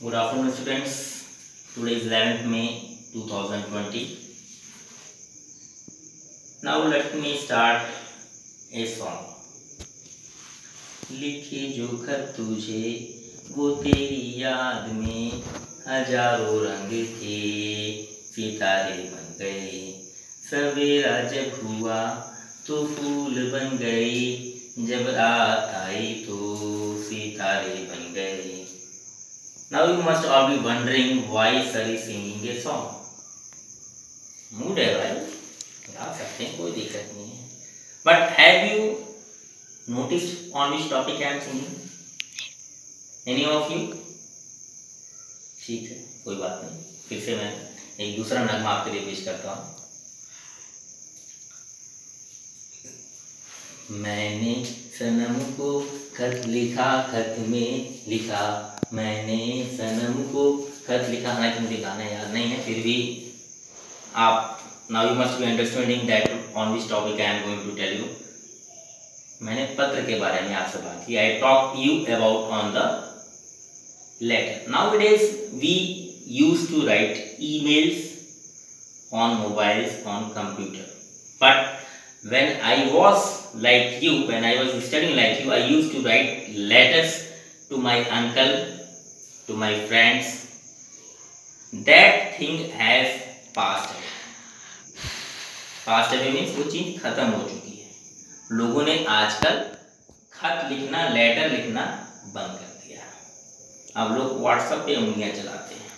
Good afternoon, students. Today is 11th May 2020. Now let me start a song. लिखे जो खत तुझे वो तेरी याद में हजारों रंग थे, सितारे बन गए। सवेरा जब हुआ तो फूल बन गए, जब रात आई तो सितारे बन गए। Now you must all be wondering why sir is singing a song. Mood है भाई, गा सकते हैं, कोई दिक्कत नहीं है। But have you noticed on which topic I am singing? Any of you? ठीक है, कोई बात नहीं। फिर से मैं एक दूसरा नगमा आपके लिए पेश करता हूँ। मैंने सनम को खत लिखा, खत में लिखा, मैंने सनम को खत लिखा। हालांकि मुझे गाना याद नहीं है, फिर भी आप now you must be understanding that on which topic I am going to tell you. मैंने पत्र के बारे में आपसे बात की। I talk you about on the letter. Now it is we use to write emails on mobiles, on computer, but when I was like you, when I was studying like you, I used to write letters to my uncle, to my friends. That thing has passed away. Passed away means वो चीज खत्म हो चुकी है। लोगों ने आजकल खत लिखना, लेटर लिखना बंद कर दिया। अब लोग व्हाट्सएप पे उंगलियां चलाते हैं,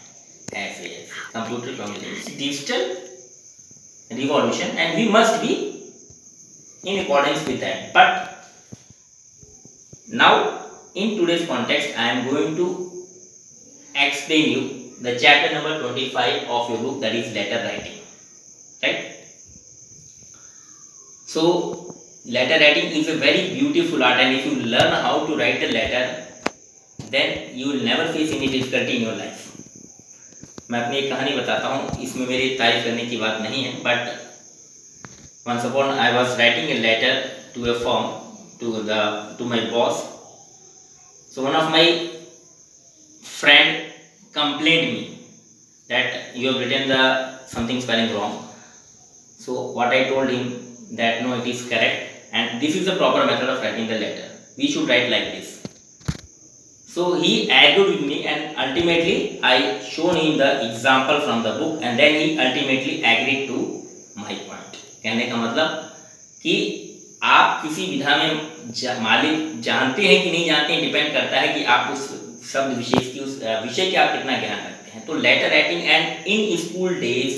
ऐसे ऐसे। Computer communication, digital revolution, and we must be in accordance with that. But now in today's context I am going to explain you the chapter number 25 of your book, that is letter writing, right? So letter writing is a very beautiful art, and if you learn how to write a letter then you will never face any difficulty in your life. मैं अपनी एक कहानी बताता हूँ, इसमें मेरी तारीफ करने की बात नहीं है, but once upon I was writing a letter to a firm, to my boss. So one of my friend complained me that you have written the something spelling wrong. So what I told him that no, it is correct, and this is the proper method of writing the letter. We should write like this. So he agreed with me, and ultimately I shown him the example from the book, and then he ultimately agreed to my point. कहने का मतलब कि आप किसी विधा में मालिक जानते हैं कि नहीं जानते हैं, डिपेंड करता है कि आप उस शब्द विशेष की, उस विषय के आप कितना ज्ञान रखते हैं। तो letter writing, and in school days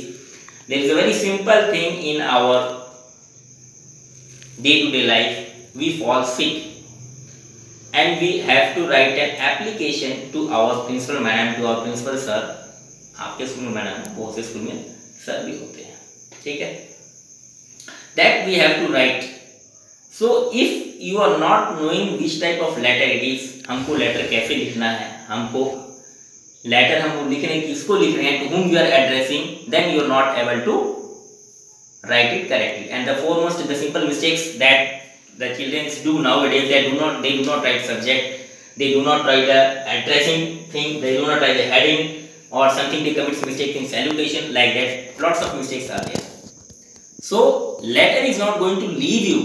there is a very simple thing in our day to day life, we fall sick and we have to write an application to our principal madam, to our principal sir. आपके school में madam, बहुत से school में sir भी होते हैं, ठीक है। That we have to write. So if you are not knowing which type of letter it is, हमको लेटर कैसे लिखना है, हमको लेटर हम लिख रहे हैं, किसको लिख रहे हैं, to whom you are addressing, then you are not able to write it correctly. And the foremost, the simple mistakes that the children do nowadays, they do not write subject, they do not write the addressing thing, they do not write the heading or something. They commit mistake in salutation, like that. Lots of mistakes are there. So letter is not going to leave you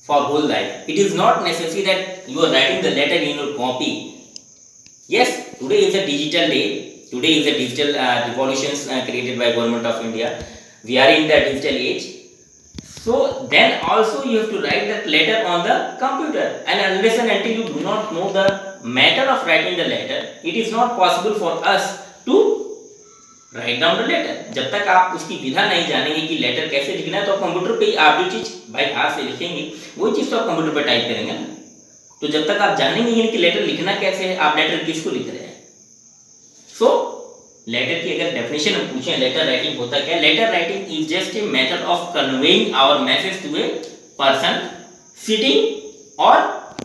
for whole life. It is not necessary that you are writing the letter in your copy. Yes, today is a digital day. Today is a digital revolutions created by Government of India. We are in the digital age. So then also you have to write that letter on the computer. And unless and until you do not know the method of writing the letter, it is not possible for us to write down the letter. जब तक आप उसकी विधा नहीं जानेंगे कि letter कैसे लिखना है, तो कंप्यूटर पे आप जो चीज भाई हाथ से लिखेंगे वही चीज तो आप कंप्यूटर पे टाइप करेंगे ना। तो जब तक आप जानेंगे ही नहीं कि लेटर लिखना कैसे है, आप लेटर किसको लिख रहे हैं। सो लेटर की अगर डेफिनेशन हम पूछें, लेटर राइटिंग होता क्या है? Letter writing is just a method of conveying our message to a person sitting और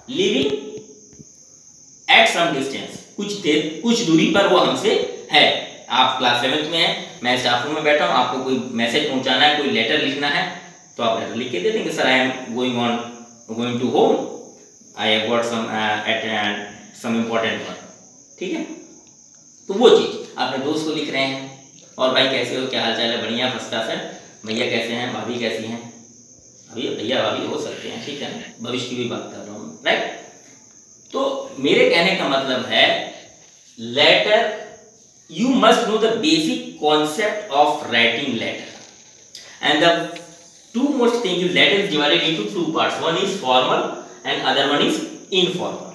लिविंग एट सम डिस्टेंस। कुछ दूरी पर वो हमसे है। आप क्लास 7th में हैं, मैं स्टाफ रूम में बैठा हूँ, आपको कोई मैसेज पहुंचाना है, कोई लेटर लिखना है, तो आप लेटर लिख के दे देंगे, sir I am going to home, I have got some important work, ठीक है। तो वो चीज़ अपने दोस्त को लिख रहे हैं, और भाई कैसे हो, क्या हाल चाल है, बढ़िया फर्स्ट क्लास है, भैया कैसे हैं, भाभी कैसी हैं, अभी भैया भाभी हो सकते हैं, ठीक है ना, भविष्य की भी बात कर रहा हूँ, राइट। तो मेरे कहने का मतलब है letter, you must know the basic concept of writing letter, and the two most thing is letter is divided into two parts, one is formal and other one is informal।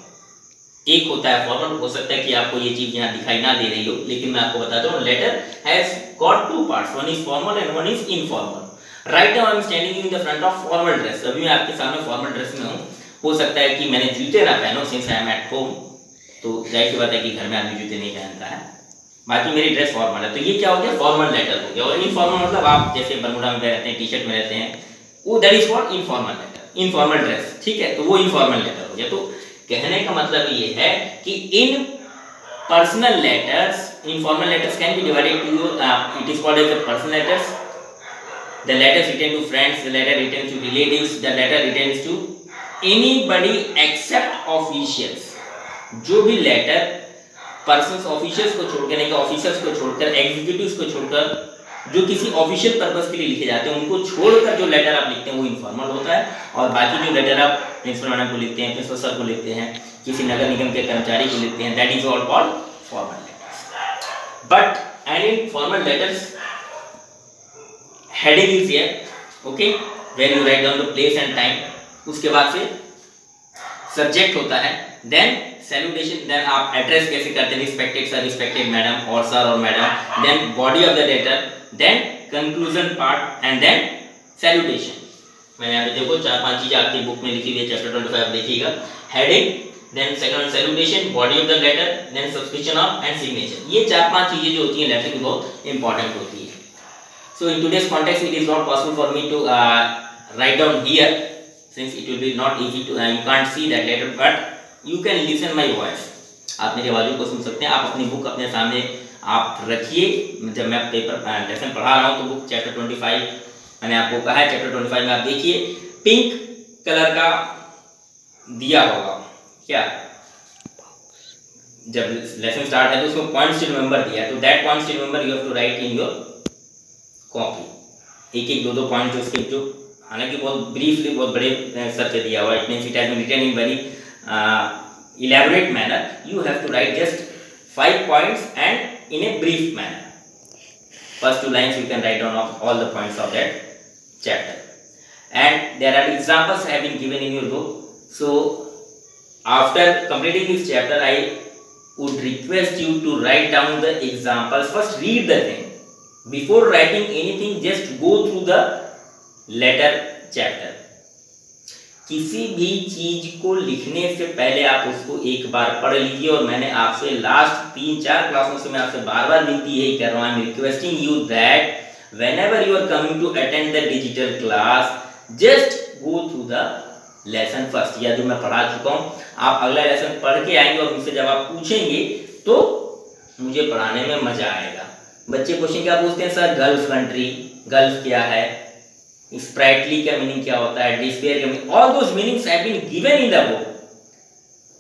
एक होता है formal, हो सकता है कि आपको ये चीज यहाँ दिखाई ना दे रही हो, लेकिन मैं आपको बताता हूँ letter has got two parts, one is formal and one is informal. Right now I am standing in the front of formal dress, अभी मैं आपके सामने फॉर्मल ड्रेस में हूँ। हो सकता है कि मैंने जूते ना पहनो since I am at home, तो जाहिर सी बात है कि घर में आदमी जूते नहीं पहनता है, बाकी मेरी ड्रेस फॉर्मल है, तो ये क्या हो गया, फॉर्मल लेटर हो गया। और इनफॉर्मल मतलब आप जैसे बरमूडा में रहते हैं, टी शर्ट में रहते हैं, वो that is called informal letter, informal dress, ठीक है, तो वो इनफॉर्मल लेटर हो गया। तो कहने का मतलब ये है कि इन personal letters, informal letters can be divided to, it is called as personal letters, the letters written to friends, the letter written to relatives, the letter written to anybody except officials. जो भी letter persons, officials को छोड़कर, नहीं कि officers को छोड़कर, executives को छोड़कर, जो किसी ऑफिशियल पर्पस के लिए लिखे जाते हैं, उनको छोड़कर जो लेटर आप लिखते हैं वो इनफॉर्मल होता है। और बाकी जो लेटर आप प्रिंसिपल मैडम को लिखते हैं, प्रिंसिपल सर को लिखते हैं, किसी नगर निगम के कर्मचारी को लिखते हैं, that is all called formal letters. But and in formal letters heading is here, okay, where you write down the place and time, उसके बाद से सब्जेक्ट होता है, देन सैल्यूटेशन, देन आप एड्रेस कैसे करते हैं, रिस्पेक्टेड सर, रिस्पेक्टेड मैडम, और सर और madam, then body of the letter, then conclusion part and then salutation. मैंने यहाँ पे देखो 4-5 चीजें आपकी बुक में लिखी हुई है, चैप्टर 25 देखिएगा, heading, then second salutation, body of the letter, then subscription of and signature. ये 4-5 चीजें जो होती हैं लेटर की बहुत इंपॉर्टेंट होती है। So in today's context it is not possible for me to write down here, since it will be not easy to, you can't see that letter, but you can listen my voice, आप मेरी आवाज़ों को सुन सकते हैं। आप अपनी book अपने सामने आप रखिए, जब मैं पेपर लेसन पढ़ा रहा हूँ तो बुक चैप्टर 25 मैंने आपको कहा है, चैप्टर 25 में आप देखिए पिंक कलर का दिया होगा, क्या जब लेसन स्टार्ट है तो उसमें पॉइंट्स टू रिमेंबर दिया है, तो that points to remember you have to write in your copy, एक-एक, दो-दो पॉइंट जो उसके, जो हालांकि बहुत ब्रीफली, बहुत बड़े सर पे दिया हुआ है, it means it has been written in very elaborate manner, you have to write just 5 points and in a brief manner. First 2 lines you can write down of all the points of that chapter, and there are examples have been given in your book. So after completing this chapter I would request you to write down the examples. First read the thing before writing anything, just go through the letter chapter. किसी भी चीज को लिखने से पहले आप उसको एक बार पढ़ लीजिए। और मैंने आपसे लास्ट 3-4 क्लासों से मैं आपसे बार-बार विनती यही कर रहा हूं, I am requesting you that whenever you are coming to attend the digital class, just go through the lesson first, या जो मैं पढ़ा चुका हूं, आप अगला लेसन पढ़ के आएंगे और मुझसे जब आप पूछेंगे तो मुझे पढ़ाने में मजा आएगा। बच्चे क्वेश्चन क्या पूछते हैं, सर गल्फ कंट्री, गल्फ क्या है, स्प्राइटली का मीनिंग क्या होता है, डिस्पेयर का meaning, all those meanings have been given in the book,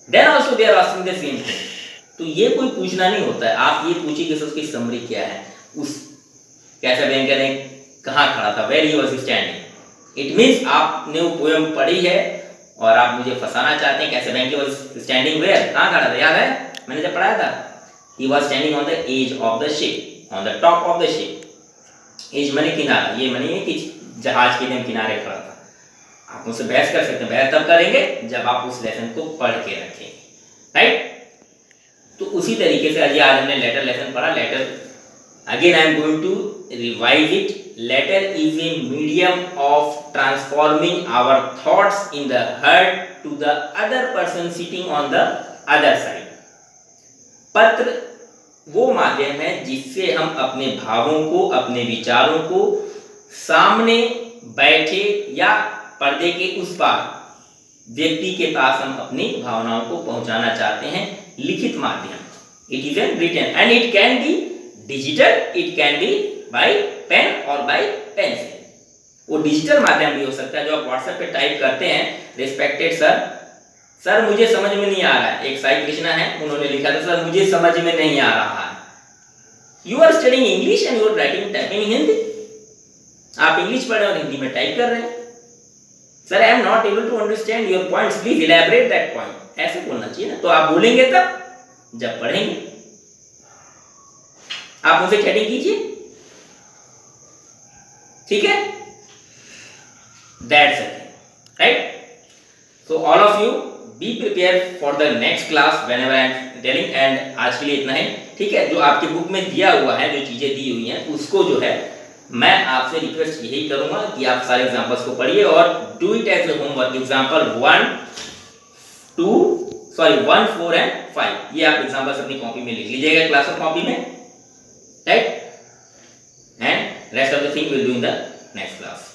then also they are asking the same thing. तो ये कोई पूछना नहीं होता है, आप ये पूछिए कि उसकी समरी क्या है, उस कैसा बैंकर ने कहाँ खड़ा था, where he was standing, it means आपने वो पोएम पढ़ी है और आप मुझे फंसाना चाहते हैं, कैसे बैंकर वाज स्टैंडिंग वेयर, कहाँ खड़ा था, याद है मैंने जब पढ़ाया था, he was standing on the edge of the ship, on the top of the ship. Edge माने किनारा, ये माने कि जहाज के एकदम किनारे खड़ा था। आप मुझसे बहस कर सकते हैं, बहस तब करेंगे जब आप उस लेसन को पढ़ के रखेंगे, राइट। तो उसी तरीके से आज हमने लेटर लेसन पढ़ा। Letter again I am going to revise it. Letter is a medium of transforming our thoughts in the heart to the other person sitting on the other side. पत्र वो माध्यम है जिससे हम अपने भावों को, अपने विचारों को सामने बैठे या पर्दे के उस पार व्यक्ति के पास हम अपनी भावनाओं को पहुंचाना चाहते हैं। लिखित माध्यम, it is an written and it can be digital, it can be by pen और बाय पेंसिल। वो डिजिटल माध्यम भी हो सकता है जो आप व्हाट्सएप पे टाइप करते हैं, रिस्पेक्टेड सर मुझे समझ में नहीं आ रहा है। एक साई कृष्णा है, उन्होंने लिखा था सर मुझे समझ में नहीं आ रहा है, you are studying English and you are writing typing Hindi. आप इंग्लिश पढ़ रहे हैं और हिंदी में टाइप कर रहे हैं। Sir I am not able to understand your points, please elaborate that point, ऐसे बोलना चाहिए ना। तो आप बोलेंगे तब जब पढ़ेंगे। आप उनसे चैटिंग कीजिए, ठीक है, that's it, right. So all of you be prepared for the next class whenever I am telling, and आज के लिए इतना ही, ठीक है। जो आपके बुक में दिया हुआ है, जो चीजें दी हुई हैं, उसको जो है मैं आपसे रिक्वेस्ट यही करूंगा कि आप सारे एग्जांपल्स को पढ़िए और do it as a homework. Example 1, 4 and 5 ये आप एग्जांपल्स अपनी कॉपी में लिख लीजिएगा, क्लास ऑफ कॉपी में, right. And rest of the thing will do in the next class.